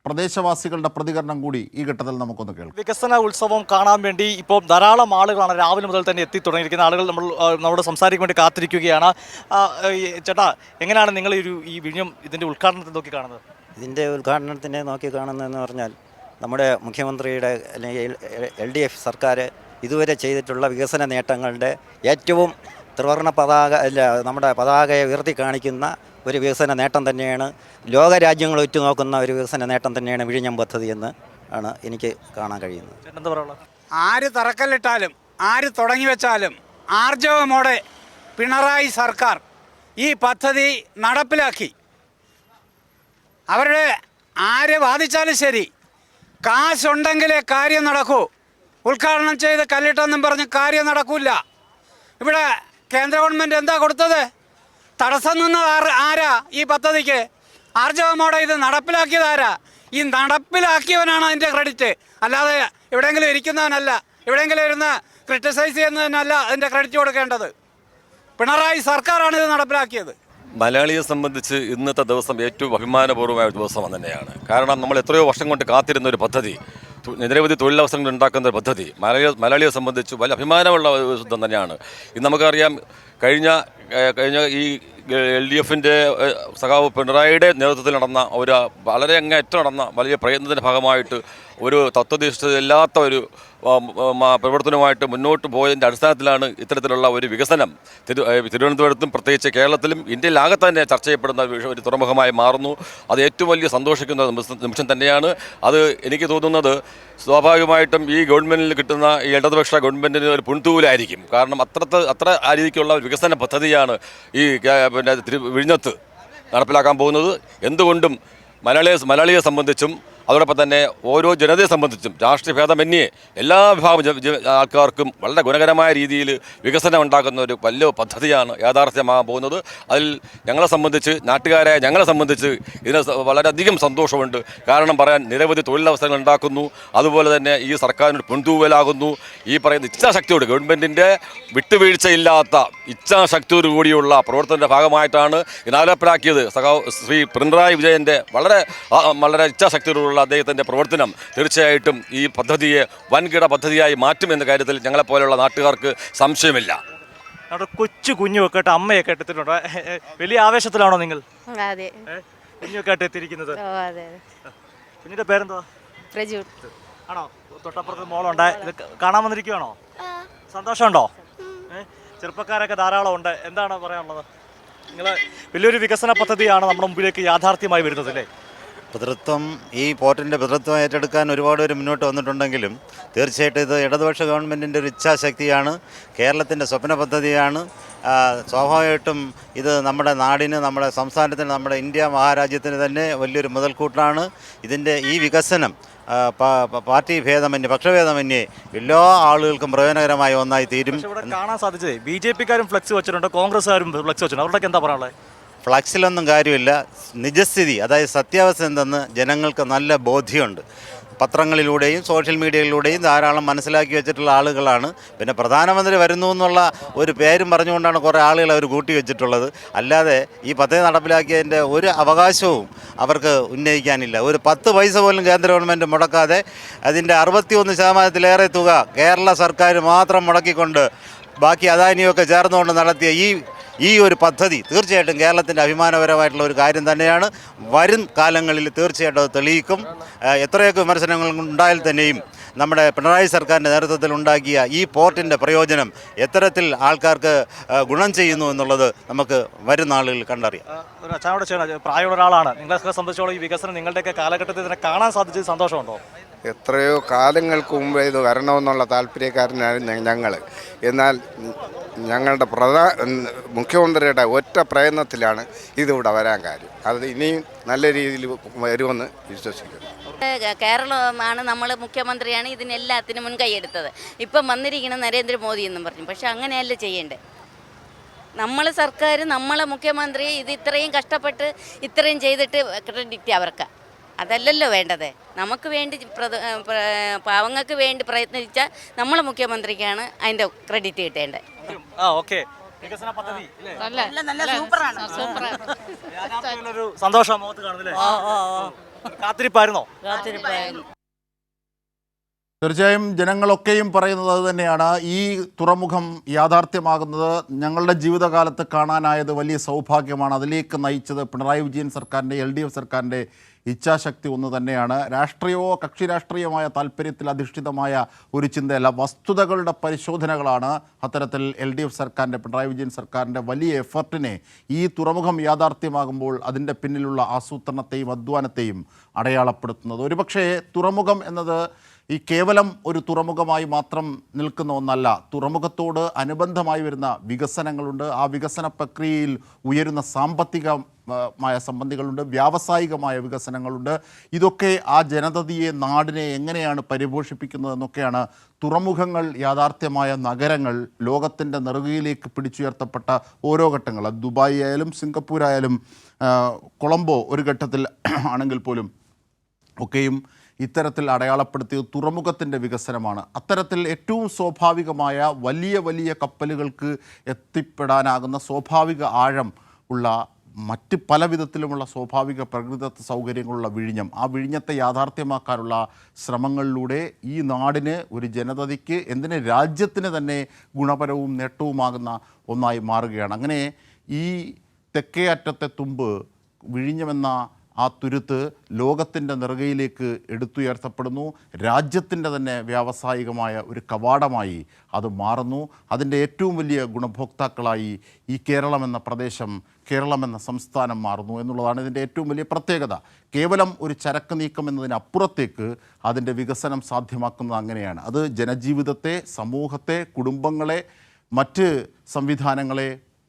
പ്രദേശവാസികളുടെ പ്രതികരണം കൂടി ഈ ഘട്ടത്തിൽ നമുക്കൊന്ന് കേൾക്കാം. വികസന ഉത്സവം കാണാൻ വേണ്ടി ഇപ്പോൾ ധാരാളം ആളുകളാണ് രാവിലെ മുതൽ തന്നെ എത്തി തുടങ്ങിയിരിക്കുന്ന ആളുകൾ നമ്മളോട് സംസാരിക്കാൻ വേണ്ടി കാത്തിരിക്കുകയാണ്. ചേട്ടാ, എങ്ങനെയാണ് നിങ്ങൾ ഈ വിഴിഞ്ഞം ഇതിൻ്റെ ഉദ്ഘാടനത്തെ നോക്കി കാണുന്നത്? ഇതിൻ്റെ ഉദ്ഘാടനത്തിനെ നോക്കി കാണുന്നതെന്ന് പറഞ്ഞാൽ നമ്മുടെ മുഖ്യമന്ത്രിയുടെ അല്ലെങ്കിൽ LDF സർക്കാർ ഇതുവരെ ചെയ്തിട്ടുള്ള വികസന നേട്ടങ്ങളുടെ ഏറ്റവും ത്രിവർണ്ണ നമ്മുടെ പതാകയെ ഉയർത്തി കാണിക്കുന്ന ഒരു വികസന നേട്ടം തന്നെയാണ്. ലോകരാജ്യങ്ങൾ ഉറ്റുനോക്കുന്ന ഒരു വികസന നേട്ടം തന്നെയാണ് വിഴിഞ്ഞം പദ്ധതി എന്ന് ആണ് എനിക്ക് കാണാൻ കഴിയുന്നത്. എന്താ പറയുക? ആര് തറക്കല്ലിട്ടാലും ആര് തുടങ്ങി വെച്ചാലും ആർജവമോടെ പിണറായി സർക്കാർ ഈ പദ്ധതി നടപ്പിലാക്കി. അവരുടെ ആര് വാദിച്ചാലും ശരി, കാശുണ്ടെങ്കിലേ കാര്യം നടക്കൂ. ഉദ്ഘാടനം ചെയ്ത് കല്ലിട്ടെന്നും പറഞ്ഞ് കാര്യം നടക്കില്ല. ഇവിടെ കേന്ദ്ര ഗവൺമെൻറ് എന്താ കൊടുത്തത്? തടസ്സം നിന്ന ആരാ ഈ പദ്ധതിക്ക്? ആർജവമോടെ ഇത് നടപ്പിലാക്കിയതാരാ? ഈ നടപ്പിലാക്കിയവനാണ് അതിൻ്റെ ക്രെഡിറ്റ്, അല്ലാതെ എവിടെയെങ്കിലും ഇരിക്കുന്നവനല്ല. എവിടെയെങ്കിലും ഇരുന്ന് ക്രിട്ടിസൈസ് ചെയ്യുന്നതിനല്ല അതിൻ്റെ ക്രെഡിറ്റ് കൊടുക്കേണ്ടത്. പിണറായി സർക്കാരാണ് ഇത് നടപ്പിലാക്കിയത്. മലയാളിയെ സംബന്ധിച്ച് ഇന്നത്തെ ദിവസം ഏറ്റവും അഭിമാനപൂർവ്വമായ ഒരു ദിവസം തന്നെയാണ്. കാരണം നമ്മൾ എത്രയോ വർഷം കൊണ്ട് കാത്തിരുന്ന ഒരു പദ്ധതി, നിരവധി തൊഴിലവസരങ്ങൾ ഉണ്ടാക്കുന്ന ഒരു പദ്ധതി മലയാളിയെ സംബന്ധിച്ച് വലിയ അഭിമാനമുള്ള ഒരു ദിവസം തന്നെയാണ്. ഇന്ന് നമുക്കറിയാം, കഴിഞ്ഞ ഈ LDFൻ്റെ സഖാവ് പിണറായിയുടെ നേതൃത്വത്തിൽ നടന്ന ഒരു വളരെ അങ്ങേറ്റം നടന്ന വലിയ പ്രയത്നത്തിൻ്റെ ഭാഗമായിട്ട് ഒരു തത്വനിഷ്ഠയില്ലാത്ത ഒരു പ്രവർത്തനവുമായിട്ട് മുന്നോട്ട് പോയതിൻ്റെ അടിസ്ഥാനത്തിലാണ് ഇത്തരത്തിലുള്ള ഒരു വികസനം തിരുവനന്തപുരത്തും പ്രത്യേകിച്ച് കേരളത്തിലും ഇന്ത്യയിലാകെ തന്നെ ചർച്ച ചെയ്യപ്പെടുന്ന ഒരു തുറമുഖമായി മാറുന്നു. അത് ഏറ്റവും വലിയ സന്തോഷിക്കുന്ന നിമിഷം തന്നെയാണ്. അത് എനിക്ക് തോന്നുന്നത് സ്വാഭാവികമായിട്ടും ഈ ഗവൺമെൻറ്റിൽ കിട്ടുന്ന ഈ ഇടതുപക്ഷ ഗവൺമെൻറ്റിന് ഒരു പുൻതൂലായിരിക്കും. കാരണം അത്ര രീതിക്കുള്ള ഒരു വികസന പദ്ധതിയാണ് ഈ വിഴിഞ്ഞത്ത് നടപ്പിലാക്കാൻ പോകുന്നത്. എന്തുകൊണ്ടും മലയാളിയെ സംബന്ധിച്ചും അതോടൊപ്പം തന്നെ ഓരോ ജനതയെ സംബന്ധിച്ചും രാഷ്ട്രീയ ഭേദമന്യേ എല്ലാ വിഭാഗം ആൾക്കാർക്കും വളരെ ഗുണകരമായ രീതിയിൽ വികസനം ഉണ്ടാക്കുന്ന ഒരു വലിയ പദ്ധതിയാണ് യാഥാർത്ഥ്യമാകാൻ പോകുന്നത്. അതിൽ ഞങ്ങളെ സംബന്ധിച്ച്, നാട്ടുകാരായ ഞങ്ങളെ സംബന്ധിച്ച് ഇതിന് വളരെയധികം സന്തോഷമുണ്ട്. കാരണം പറയാൻ നിരവധി തൊഴിലവസരങ്ങൾ ഉണ്ടാക്കുന്നു. അതുപോലെ തന്നെ ഈ സർക്കാരിന് പുൻതൂവലാകുന്നു. ഈ പറയുന്ന ഇച്ഛാശക്തിയോട്, ഗവൺമെൻറ്റിൻ്റെ വിട്ടുവീഴ്ചയില്ലാത്ത ഇച്ഛാശക്തിയോട് കൂടിയുള്ള പ്രവർത്തനത്തിൻ്റെ ഭാഗമായിട്ടാണ് ഇത് നടപ്പിലാക്കിയത്. ശ്രീ പിണറായി വിജയൻ്റെ വളരെ ഇച്ഛാശക്തിയോടുള്ള അദ്ദേഹത്തിൻ്റെ പ്രവർത്തനം തീർച്ചയായിട്ടും ഈ പദ്ധതിയെ വൻകിട പദ്ധതിയായി മാറ്റുമെന്ന കാര്യത്തിൽ ഞങ്ങളെപ്പോലെയുള്ള നാട്ടുകാർക്ക് സംശയമില്ല. അവിടെ കൊച്ചു കുഞ്ഞുമൊക്കെ ആയിട്ട് അമ്മയൊക്കെ ആയിട്ട് എത്തിയിട്ടുണ്ട്. വലിയ ആവേശത്തിലാണോ നിങ്ങൾ? അതെ, കുഞ്ഞൊക്കെ ആയിട്ട് എത്തിയിരിക്കുന്നത്. കുഞ്ഞിന്റെ പേരെന്താ? ആണോ? തൊട്ടപ്പുറത്ത് മോളുണ്ട്. ഇത് കാണാൻ വന്നിരിക്കുകയാണോ? സന്തോഷമുണ്ടോ? ചെറുപ്പക്കാരൊക്കെ ധാരാളം ഉണ്ട്. എന്താണ് പറയാനുള്ളത്? നിങ്ങൾ വലിയൊരു വികസന പദ്ധതിയാണ് നമ്മുടെ മുമ്പിലേക്ക് യാഥാർത്ഥ്യമായി വരുന്നത് അല്ലേ? പിതൃത്വം, ഈ പോർട്ടിൻ്റെ പിതൃത്വം ഏറ്റെടുക്കാൻ ഒരുപാട് പേര് മുന്നോട്ട് വന്നിട്ടുണ്ടെങ്കിലും തീർച്ചയായിട്ടും ഇത് ഇടതുപക്ഷ ഗവൺമെൻറ്റിൻ്റെ ഒരു ഇച്ഛാശക്തിയാണ്. കേരളത്തിൻ്റെ സ്വപ്ന പദ്ധതിയാണ്. സ്വാഭാവികമായിട്ടും ഇത് നമ്മുടെ നാടിന്, നമ്മുടെ സംസ്ഥാനത്തിന്, നമ്മുടെ ഇന്ത്യ മഹാരാജ്യത്തിന് തന്നെ വലിയൊരു മുതൽക്കൂട്ടാണ്. ഇതിൻ്റെ ഈ വികസനം പാർട്ടി ഭേദമന്യേ, പക്ഷഭേദമന്യേ എല്ലാ ആളുകൾക്കും പ്രയോജനകരമായ ഒന്നായി തീരും. കാണാൻ സാധിച്ചത് BJP-ക്കാരും ഫ്ലെക്സ് വെച്ചിട്ടുണ്ട്, കോൺഗ്രസ്സുകാരും ഫ്ലെക്സ് വെച്ചിട്ടുണ്ട്. അവരുടെയൊക്കെ എന്താ പറയാനുള്ളത്? ഫ്ലക്സിലൊന്നും കാര്യമില്ല. നിജസ്ഥിതി, അതായത് സത്യാവസ്ഥ എന്തെന്ന് ജനങ്ങൾക്ക് നല്ല ബോധ്യമുണ്ട്. പത്രങ്ങളിലൂടെയും സോഷ്യൽ മീഡിയയിലൂടെയും ധാരാളം മനസ്സിലാക്കി വെച്ചിട്ടുള്ള ആളുകളാണ്. പിന്നെ പ്രധാനമന്ത്രി വരുന്നു എന്നുള്ള ഒരു പേരും പറഞ്ഞുകൊണ്ടാണ് കുറേ ആളുകൾ അവർ കൂട്ടി വെച്ചിട്ടുള്ളത്. അല്ലാതെ ഈ പദ്ധതി നടപ്പിലാക്കിയതിൻ്റെ ഒരു അവകാശവും അവർക്ക് ഉന്നയിക്കാനില്ല. ഒരു 10 പൈസ പോലും കേന്ദ്ര ഗവൺമെൻറ് മുടക്കാതെ അതിൻ്റെ 61% തുക കേരള സർക്കാർ മാത്രം മുടക്കിക്കൊണ്ട് ബാക്കി അദാനിയൊക്കെ ചേർന്നുകൊണ്ട് നടത്തിയ ഈ ഒരു പദ്ധതി തീർച്ചയായിട്ടും കേരളത്തിൻ്റെ അഭിമാനപരമായിട്ടുള്ള ഒരു കാര്യം തന്നെയാണ്. വരും കാലങ്ങളിൽ തീർച്ചയായിട്ടും അത് തെളിയിക്കും. എത്രയൊക്കെ വിമർശനങ്ങൾ ഉണ്ടായാൽ തന്നെയും നമ്മുടെ പിണറായി സർക്കാരിൻ്റെ നേതൃത്വത്തിൽ ഉണ്ടാക്കിയ ഈ പോർട്ടിൻ്റെ പ്രയോജനം എത്തരത്തിൽ ആൾക്കാർക്ക് ഗുണം ചെയ്യുന്നു എന്നുള്ളത് നമുക്ക് വരും നാളുകളിൽ കണ്ടറിയാം. ഒരു അച്ഛനോട് ചെയ്യണം, പ്രായമുള്ള ഒരാളാണ്. നിങ്ങളെ സംബന്ധിച്ചോളം ഈ വികസനം നിങ്ങളുടെയൊക്കെ കാലഘട്ടത്തിൽ തന്നെ കാണാൻ സാധിച്ചത് സന്തോഷമുണ്ടോ? എത്രയോ കാലങ്ങൾക്ക് മുമ്പ് ഇത് വരണമെന്നുള്ള താല്പര്യക്കാരനാണ് ഞങ്ങൾ. എന്നാൽ ഞങ്ങളുടെ മുഖ്യമന്ത്രിയുടെ ഒറ്റ പ്രയത്നത്തിലാണ് ഇതിവിടെ വരാൻ കാര്യം. അത് ഇനിയും നല്ല രീതിയിൽ വരുമെന്ന് വിശ്വസിക്കുന്നു. കേരളമാണ്, നമ്മൾ മുഖ്യമന്ത്രിയാണ് ഇതിനെല്ലാത്തിനും മുൻകൈയെടുത്തത്. ഇപ്പം വന്നിരിക്കുന്ന നരേന്ദ്രമോദി എന്നും പറഞ്ഞു. പക്ഷെ അങ്ങനെയല്ല ചെയ്യേണ്ടത്. നമ്മൾ സർക്കാർ, നമ്മളെ മുഖ്യമന്ത്രി ഇത് ഇത്രയും കഷ്ടപ്പെട്ട് ഇത്രയും ചെയ്തിട്ട് ക്രെഡിറ്റ് അവർക്ക് അതല്ലല്ലോ വേണ്ടത്. നമുക്ക് വേണ്ടി പാവങ്ങൾക്ക് വേണ്ടി പ്രയത്നിച്ച നമ്മളെ മുഖ്യമന്ത്രിക്കാണ് അതിൻ്റെ ക്രെഡിറ്റ് കിട്ടേണ്ടത്. സന്തോഷം. കാത്തിരിപ്പായിരുന്നോ? തീർച്ചയായും ജനങ്ങളൊക്കെയും പറയുന്നത് അത് തന്നെയാണ്. ഈ തുറമുഖം യാഥാർത്ഥ്യമാകുന്നത് ഞങ്ങളുടെ ജീവിതകാലത്ത് കാണാനായത് വലിയ സൗഭാഗ്യമാണ്. അതിലേക്ക് നയിച്ചത് പിണറായി വിജയൻ സർക്കാരിൻ്റെ LDF സർക്കാരിൻ്റെ ഇച്ഛാശക്തി ഒന്ന് തന്നെയാണ്. രാഷ്ട്രീയമോ കക്ഷി രാഷ്ട്രീയമായ താല്പര്യത്തിൽ അധിഷ്ഠിതമായ ഒരു ചിന്തയല്ല, വസ്തുതകളുടെ പരിശോധനകളാണ് അത്തരത്തിൽ LDF സർക്കാരിൻ്റെ പിണറായി വിജയൻ സർക്കാരിൻ്റെ വലിയ എഫർട്ടിനെ ഈ തുറമുഖം യാഥാർത്ഥ്യമാകുമ്പോൾ അതിൻ്റെ പിന്നിലുള്ള ആസൂത്രണത്തെയും അധ്വാനത്തെയും അടയാളപ്പെടുത്തുന്നത്. ഒരുപക്ഷേ തുറമുഖം എന്നത് ഈ കേവലം ഒരു തുറമുഖമായി മാത്രം നിൽക്കുന്ന ഒന്നല്ല. തുറമുഖത്തോട് അനുബന്ധമായി വരുന്ന വികസനങ്ങളുണ്ട്. ആ വികസന പ്രക്രിയയിൽ ഉയരുന്ന സാമ്പത്തികമായ സംബന്ധികളുണ്ട്, വ്യാവസായികമായ വികസനങ്ങളുണ്ട്. ഇതൊക്കെ ആ ജനതയെ, നാടിനെ എങ്ങനെയാണ് പരിപോഷിപ്പിക്കുന്നതെന്നൊക്കെയാണ് തുറമുഖങ്ങൾ യാഥാർത്ഥ്യമായ നഗരങ്ങൾ ലോകത്തിൻ്റെ നെറുകയിലേക്ക് പിടിച്ചുയർത്തപ്പെട്ട ഓരോ ഘട്ടങ്ങൾ. അത് ദുബായ് ആയാലും സിംഗപ്പൂരായാലും കൊളംബോ ഒരു ഘട്ടത്തിൽ ആണെങ്കിൽ പോലും ഒക്കെയും ഇത്തരത്തിൽ അടയാളപ്പെടുത്തിയത് തുറമുഖത്തിൻ്റെ വികസനമാണ്. അത്തരത്തിൽ ഏറ്റവും സ്വാഭാവികമായ വലിയ വലിയ കപ്പലുകൾക്ക് എത്തിപ്പെടാനാകുന്ന സ്വാഭാവിക ആഴം ഉള്ള മറ്റ് പല വിധത്തിലുമുള്ള സ്വാഭാവിക പ്രകൃതിദത്ത സൗകര്യങ്ങളുള്ള വിഴിഞ്ഞം, ആ വിഴിഞ്ഞത്തെ യാഥാർത്ഥ്യമാക്കാനുള്ള ശ്രമങ്ങളിലൂടെ ഈ നാടിന്, ഒരു ജനതയ്ക്ക്, എന്തിന് രാജ്യത്തിന് തന്നെ ഗുണപരവും നേട്ടവുമാകുന്ന ഒന്നായി മാറുകയാണ്. അങ്ങനെ ഈ തെക്കേ അറ്റത്തെ തുമ്പ് വിഴിഞ്ഞമെന്ന ആ തുരുത്ത് ലോകത്തിൻ്റെ നെറുകയിലേക്ക് എടുത്തുയർത്തപ്പെടുന്നു. രാജ്യത്തിൻ്റെ തന്നെ വ്യാവസായികമായ ഒരു കവാടമായി അത് മാറുന്നു. അതിൻ്റെ ഏറ്റവും വലിയ ഗുണഭോക്താക്കളായി ഈ കേരളം എന്ന പ്രദേശം, കേരളം എന്ന സംസ്ഥാനം മാറുന്നു എന്നുള്ളതാണ് ഇതിൻ്റെ ഏറ്റവും വലിയ പ്രത്യേകത. കേവലം ഒരു ചരക്ക് നീക്കം എന്നതിനപ്പുറത്തേക്ക് അതിൻ്റെ വികസനം സാധ്യമാക്കുന്നത് അങ്ങനെയാണ്. അത് ജനജീവിതത്തെ, സമൂഹത്തെ, കുടുംബങ്ങളെ, മറ്റ് സംവിധാനങ്ങളെ,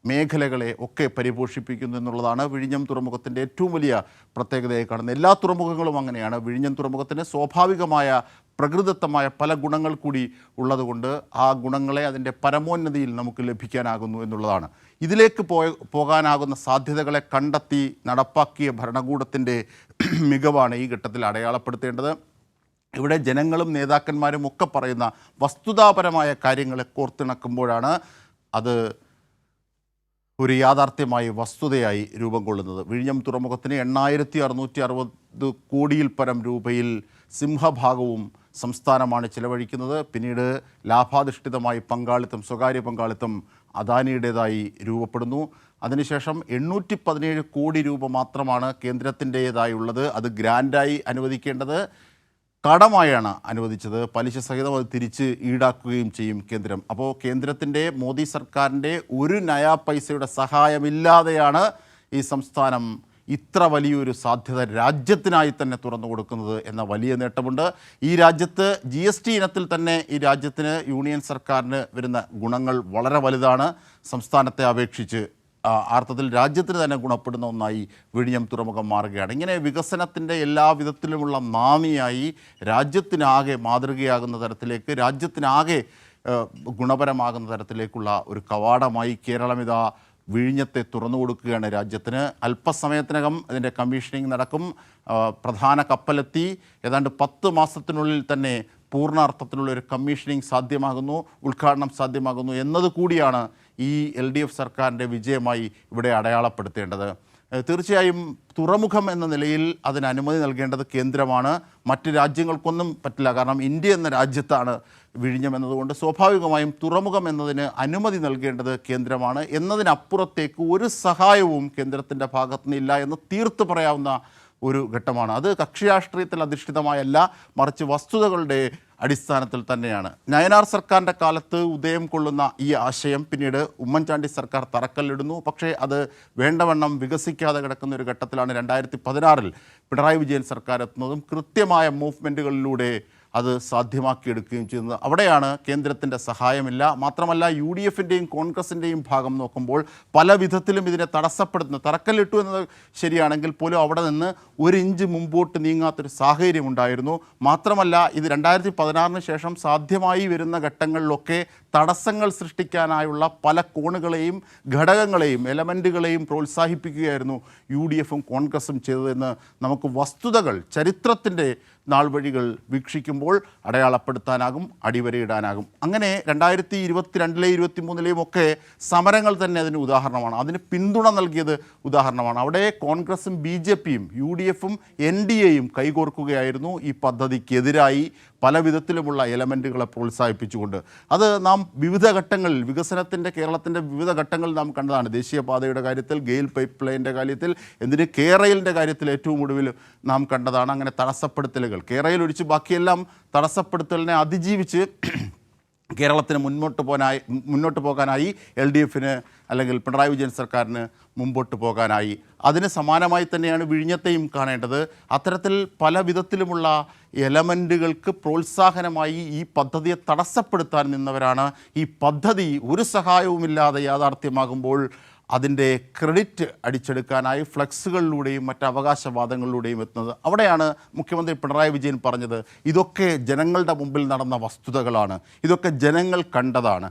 മേഖലകളെ ഒക്കെ പരിപോഷിപ്പിക്കുന്നു എന്നുള്ളതാണ് വിഴിഞ്ഞം തുറമുഖത്തിൻ്റെ ഏറ്റവും വലിയ പ്രത്യേകതയായി കാണുന്നത്. എല്ലാ തുറമുഖങ്ങളും അങ്ങനെയാണ്. വിഴിഞ്ഞം തുറമുഖത്തിന് സ്വാഭാവികമായ പ്രകൃതിദത്തമായ പല ഗുണങ്ങൾ കൂടി ഉള്ളതുകൊണ്ട് ആ ഗുണങ്ങളെ അതിൻ്റെ പരമോന്നതിയിൽ നമുക്ക് ലഭിക്കാനാകുന്നു എന്നുള്ളതാണ്. ഇതിലേക്ക് പോകാനാകുന്ന സാധ്യതകളെ കണ്ടെത്തി നടപ്പാക്കിയ ഭരണകൂടത്തിൻ്റെ മികവാണ് ഈ ഘട്ടത്തിൽ അടയാളപ്പെടുത്തേണ്ടത്. ഇവിടെ ജനങ്ങളും നേതാക്കന്മാരും ഒക്കെ പറയുന്ന വസ്തുതാപരമായ കാര്യങ്ങളെ കോർത്തിണക്കുമ്പോഴാണ് അത് ഒരു യാഥാർത്ഥ്യമായി, വസ്തുതയായി രൂപം കൊള്ളുന്നത്. വിഴിഞ്ഞം തുറമുഖത്തിന് 8660 കോടിയിൽ പരം രൂപയിൽ സിംഹഭാഗവും സംസ്ഥാനമാണ് ചിലവഴിക്കുന്നത്. പിന്നീട് ലാഭാധിഷ്ഠിതമായി പങ്കാളിത്തം, സ്വകാര്യ പങ്കാളിത്തം അദാനിയുടേതായി രൂപപ്പെടുന്നു. അതിനുശേഷം 817 കോടി രൂപ മാത്രമാണ് കേന്ദ്രത്തിൻ്റേതായുള്ളത്. അത് ഗ്രാൻഡായി അനുവദിക്കേണ്ടത് കടമായാണ് അനുവദിച്ചത്. പലിശ സഹിതം അത് തിരിച്ച് ഈടാക്കുകയും ചെയ്യും കേന്ദ്രം. അപ്പോൾ കേന്ദ്രത്തിൻ്റെ, മോദി സർക്കാരിൻ്റെ ഒരു നയാ പൈസയുടെ സഹായമില്ലാതെയാണ് ഈ സംസ്ഥാനം ഇത്ര വലിയൊരു സാധ്യത രാജ്യത്തിനായി തന്നെ തുറന്നു കൊടുക്കുന്നത് എന്ന വലിയ നേട്ടമുണ്ട്. ഈ രാജ്യത്ത് GST ഇനത്തിൽ തന്നെ ഈ രാജ്യത്തിന്, യൂണിയൻ സർക്കാരിന് വരുന്ന ഗുണങ്ങൾ വളരെ വലുതാണ് സംസ്ഥാനത്തെ അപേക്ഷിച്ച്. അർത്ഥത്തിൽ രാജ്യത്തിന് തന്നെ ഗുണപ്പെടുന്ന ഒന്നായി വിഴിഞ്ഞം തുറമുഖം മാറുകയാണ്. ഇങ്ങനെ വികസനത്തിൻ്റെ എല്ലാ വിധത്തിലുമുള്ള നാമിയായി രാജ്യത്തിനാകെ മാതൃകയാകുന്ന തരത്തിലേക്ക്, രാജ്യത്തിനാകെ ഗുണപരമാകുന്ന തരത്തിലേക്കുള്ള ഒരു കവാടമായി കേരളം ഇതാ വിഴിഞ്ഞത്തെ തുറന്നു കൊടുക്കുകയാണ് രാജ്യത്തിന്. അല്പസമയത്തിനകം ഇതിൻ്റെ കമ്മീഷനിങ് നടക്കും. പ്രധാന കപ്പലെത്തി ഏതാണ്ട് 10 മാസത്തിനുള്ളിൽ തന്നെ പൂർണ്ണാർത്ഥത്തിലുള്ള ഒരു കമ്മീഷനിങ് സാധ്യമാകുന്നു, ഉദ്ഘാടനം സാധ്യമാകുന്നു എന്നത് കൂടിയാണ് ഈ LDF സർക്കാരിൻ്റെ വിജയമായി ഇവിടെ അടയാളപ്പെടുത്തേണ്ടത്. തീർച്ചയായും തുറമുഖം എന്ന നിലയിൽ അതിന് അനുമതി നൽകേണ്ടത് കേന്ദ്രമാണ്. മറ്റ് രാജ്യങ്ങൾക്കൊന്നും പറ്റില്ല. കാരണം ഇന്ത്യ എന്ന രാജ്യത്താണ് വിഴിഞ്ഞം എന്നതുകൊണ്ട് സ്വാഭാവികമായും തുറമുഖം എന്നതിന് അനുമതി നൽകേണ്ടത് കേന്ദ്രമാണ്. എന്നതിനപ്പുറത്തേക്ക് ഒരു സഹായവും കേന്ദ്രത്തിൻ്റെ ഭാഗത്തുനിന്നില്ല എന്ന് തീർത്ത് പറയാവുന്ന ഒരു ഘട്ടമാണ്. അത് കക്ഷി രാഷ്ട്രീയത്തിൽ അധിഷ്ഠിതമായല്ല, മറിച്ച് വസ്തുതകളുടെ അടിസ്ഥാനത്തിൽ തന്നെയാണ്. നയനാർ സർക്കാരിൻ്റെ കാലത്ത് ഉദയം കൊള്ളുന്ന ഈ ആശയം പിന്നീട് ഉമ്മൻചാണ്ടി സർക്കാർ തറക്കല്ലിടുന്നു. പക്ഷേ അത് വേണ്ടവണ്ണം വികസിക്കാതെ കിടക്കുന്ന ഒരു ഘട്ടത്തിലാണ് 2016 പിണറായി വിജയൻ സർക്കാർ എത്തുന്നതും കൃത്യമായ മൂവ്മെൻറ്റുകളിലൂടെ അത് സാധ്യമാക്കിയെടുക്കുകയും ചെയ്യുന്നത്. അവിടെയാണ് കേന്ദ്രത്തിൻ്റെ സഹായമില്ല. മാത്രമല്ല UDFൻ്റെയും കോൺഗ്രസിൻ്റെയും ഭാഗം നോക്കുമ്പോൾ പല വിധത്തിലും ഇതിനെ തടസ്സപ്പെടുത്തുന്ന, തറക്കല്ലിട്ടു എന്നത് ശരിയാണെങ്കിൽ പോലും അവിടെ നിന്ന് 1 ഇഞ്ച് മുമ്പോട്ട് നീങ്ങാത്തൊരു സാഹചര്യം ഉണ്ടായിരുന്നു. മാത്രമല്ല ഇത് 2016 ശേഷം സാധ്യമായി വരുന്ന ഘട്ടങ്ങളിലൊക്കെ തടസ്സങ്ങൾ സൃഷ്ടിക്കാനായുള്ള പല കോണുകളെയും ഘടകങ്ങളെയും എലമെൻറ്റുകളെയും പ്രോത്സാഹിപ്പിക്കുകയായിരുന്നു UDFും കോൺഗ്രസും ചെയ്തതെന്ന് നമുക്ക് വസ്തുതകൾ, ചരിത്രത്തിൻ്റെ നാൾ വഴികൾ വീക്ഷിക്കുമ്പോൾ അടയാളപ്പെടുത്താനാകും, അടിവരയിടാനാകും. അങ്ങനെ 2022 23 ഒക്കെ സമരങ്ങൾ തന്നെ അതിന് ഉദാഹരണമാണ്. അതിന് പിന്തുണ നൽകിയത് ഉദാഹരണമാണ്. അവിടെ കോൺഗ്രസും BJPയും UDFും NDAയും കൈകോർക്കുകയായിരുന്നു ഈ പദ്ധതിക്കെതിരായി പല വിധത്തിലുമുള്ള എലമെൻറ്റുകളെ പ്രോത്സാഹിപ്പിച്ചുകൊണ്ട്. അത് നാം വിവിധ ഘട്ടങ്ങളിൽ കേരളത്തിൻ്റെ വിവിധ ഘട്ടങ്ങളിൽ നാം കണ്ടതാണ്. ദേശീയപാതയുടെ കാര്യത്തിൽ, ഗെയിൽ പൈപ്പ് ലൈനിൻ്റെ കാര്യത്തിൽ, എന്തിന് കേരളിൻ്റെ കാര്യത്തിൽ ഏറ്റവും ഒടുവിൽ നാം കണ്ടതാണ്. അങ്ങനെ തടസ്സപ്പെടുത്തലുകൾ കേരളയിൽ ഒഴിച്ച് ബാക്കിയെല്ലാം തടസ്സപ്പെടുത്തലിനെ അതിജീവിച്ച് കേരളത്തിന് മുന്നോട്ട് പോകാനായി LDFന് അല്ലെങ്കിൽ പിണറായി വിജയൻ സർക്കാരിന് മുമ്പോട്ട് പോകാനായി. അതിന് സമാനമായി തന്നെയാണ് വിഴിഞ്ഞത്തെയും കാണേണ്ടത്. അത്തരത്തിൽ പല വിധത്തിലുമുള്ള എലമെൻറ്റുകൾക്ക് പ്രോത്സാഹനമായി ഈ പദ്ധതിയെ തടസ്സപ്പെടുത്താൻ നിന്നവരാണ് ഈ പദ്ധതി ഒരു സഹായവുമില്ലാതെ യാഥാർത്ഥ്യമാകുമ്പോൾ അതിൻ്റെ ക്രെഡിറ്റ് അടിച്ചെടുക്കാനായി ഫ്ലെക്സുകളിലൂടെയും മറ്റ് അവകാശവാദങ്ങളിലൂടെയും എത്തുന്നത്. അവിടെയാണ് മുഖ്യമന്ത്രി പിണറായി വിജയൻ പറഞ്ഞത്, ഇതൊക്കെ ജനങ്ങളുടെ മുമ്പിൽ നടന്ന വസ്തുതകളാണ്, ഇതൊക്കെ ജനങ്ങൾ കണ്ടതാണ്,